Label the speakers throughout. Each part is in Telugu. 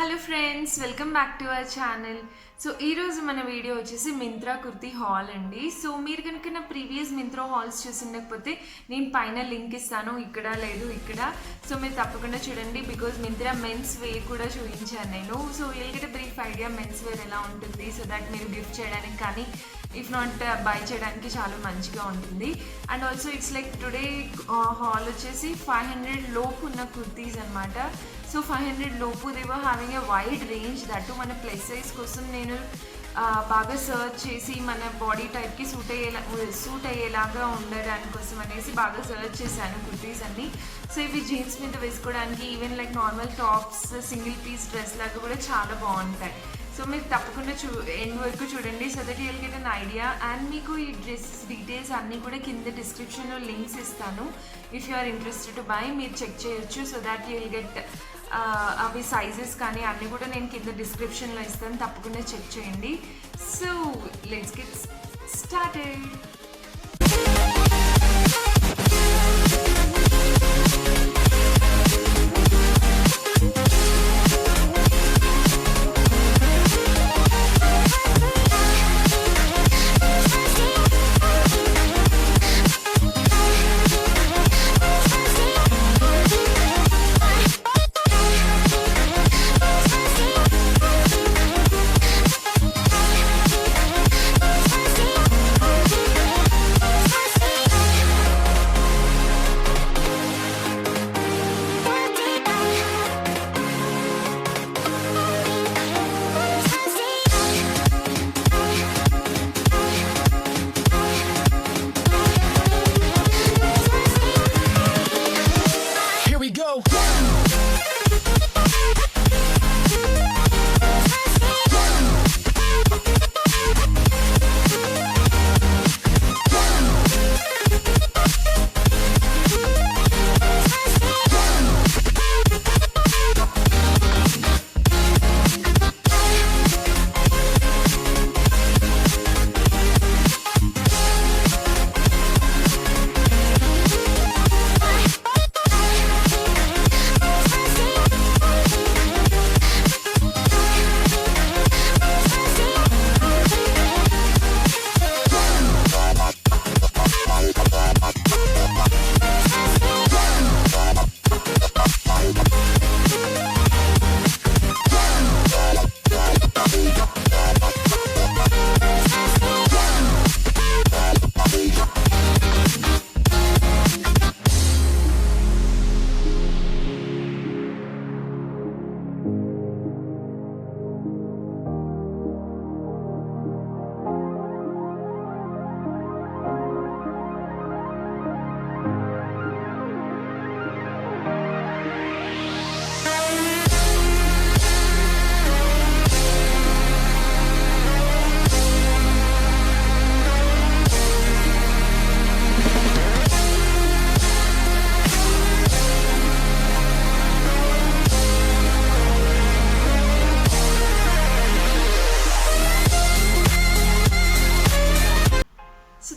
Speaker 1: Hello friends, welcome back to our channel. So ఈరోజు మన వీడియో వచ్చేసి మింత్రా కుర్తీ హాల్ అండి. సో మీరు కనుక నా ప్రీవియస్ మింత్రా హాల్స్ చూసిండకపోతే నేను పైన లింక్ ఇస్తాను, ఇక్కడ లేదు ఇక్కడ. సో మీరు తప్పకుండా చూడండి, బికాజ్ మింత్రా మెన్స్ వేర్ కూడా చూపించాను నేను. So will get a brief idea men's wear ఎలా ఉంటుంది, సో దట్ మీరు గిఫ్ట్ చేయడానికి కానీ ఇఫ్ నాట్ బై చేయడానికి చాలా మంచిగా ఉంటుంది. And also it's like today hall వచ్చేసి 500 లోపు ఉన్న కుర్తీస్ అనమాట. సో 500 లోపు they were having a wide range. That మన ప్లస్ సైజ్ కోసం నేను బాగా సర్చ్ చేసి మన బాడీ టైప్కి సూట్ అయ్యేలాగా ఉండడానికి కోసం అనేసి బాగా సర్చ్ చేశాను కుర్తీస్ అన్నీ. సో ఇవి జీన్స్ మీద వేసుకోవడానికి, even like normal tops, single piece dress లాగా కూడా చాలా బాగుంటాయి. సో మీరు తప్పకుండా ఎండ్ వరకు చూడండి, so that you'll get an idea. And మీకు ఈ డ్రెస్ డీటెయిల్స్ అన్నీ కూడా కింద డిస్క్రిప్షన్లో లింక్స్ ఇస్తాను. If you are interested to buy మీరు చెక్ చేయొచ్చు, సో దట్ యుల్ గెట్ అవి సైజెస్ కానీ అన్నీ కూడా నేను కింద డిస్క్రిప్షన్లో ఇస్తాను, తప్పకుండా చెక్ చేయండి. So let's get started.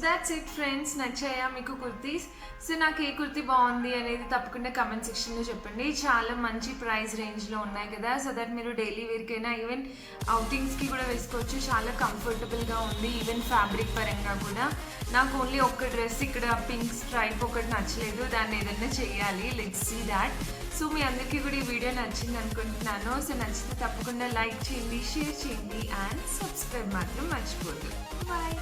Speaker 1: That's it friends. నచ్చాయా మీకు కుర్తీస్? సో నాకు ఏ కుర్తీ బాగుంది అనేది తప్పకుండా కమెంట్ సెక్షన్లో చెప్పండి. చాలా మంచి ప్రైస్ రేంజ్లో ఉన్నాయి కదా, సో దట్ మీరు డైలీ వేర్కైనా ఈవెన్ అవుటింగ్స్కి కూడా వేసుకోవచ్చు. చాలా కంఫర్టబుల్గా ఉంది, ఈవెన్ ఫ్యాబ్రిక్ పరంగా కూడా. నాకు ఓన్లీ ఒక్క డ్రెస్ ఇక్కడ పింక్ స్ట్రైప్ ఒకటి నచ్చలేదు, దాన్ని ఏదైనా చేయాలి. Let's see that. సో మీ అందరికీ కూడా ఈ వీడియో నచ్చింది అనుకుంటున్నాను. సో నచ్చితే తప్పకుండా లైక్ చేయండి, షేర్ చేయండి అండ్ సబ్స్క్రైబ్ మాత్రం మర్చిపోద్దు. బాయ్.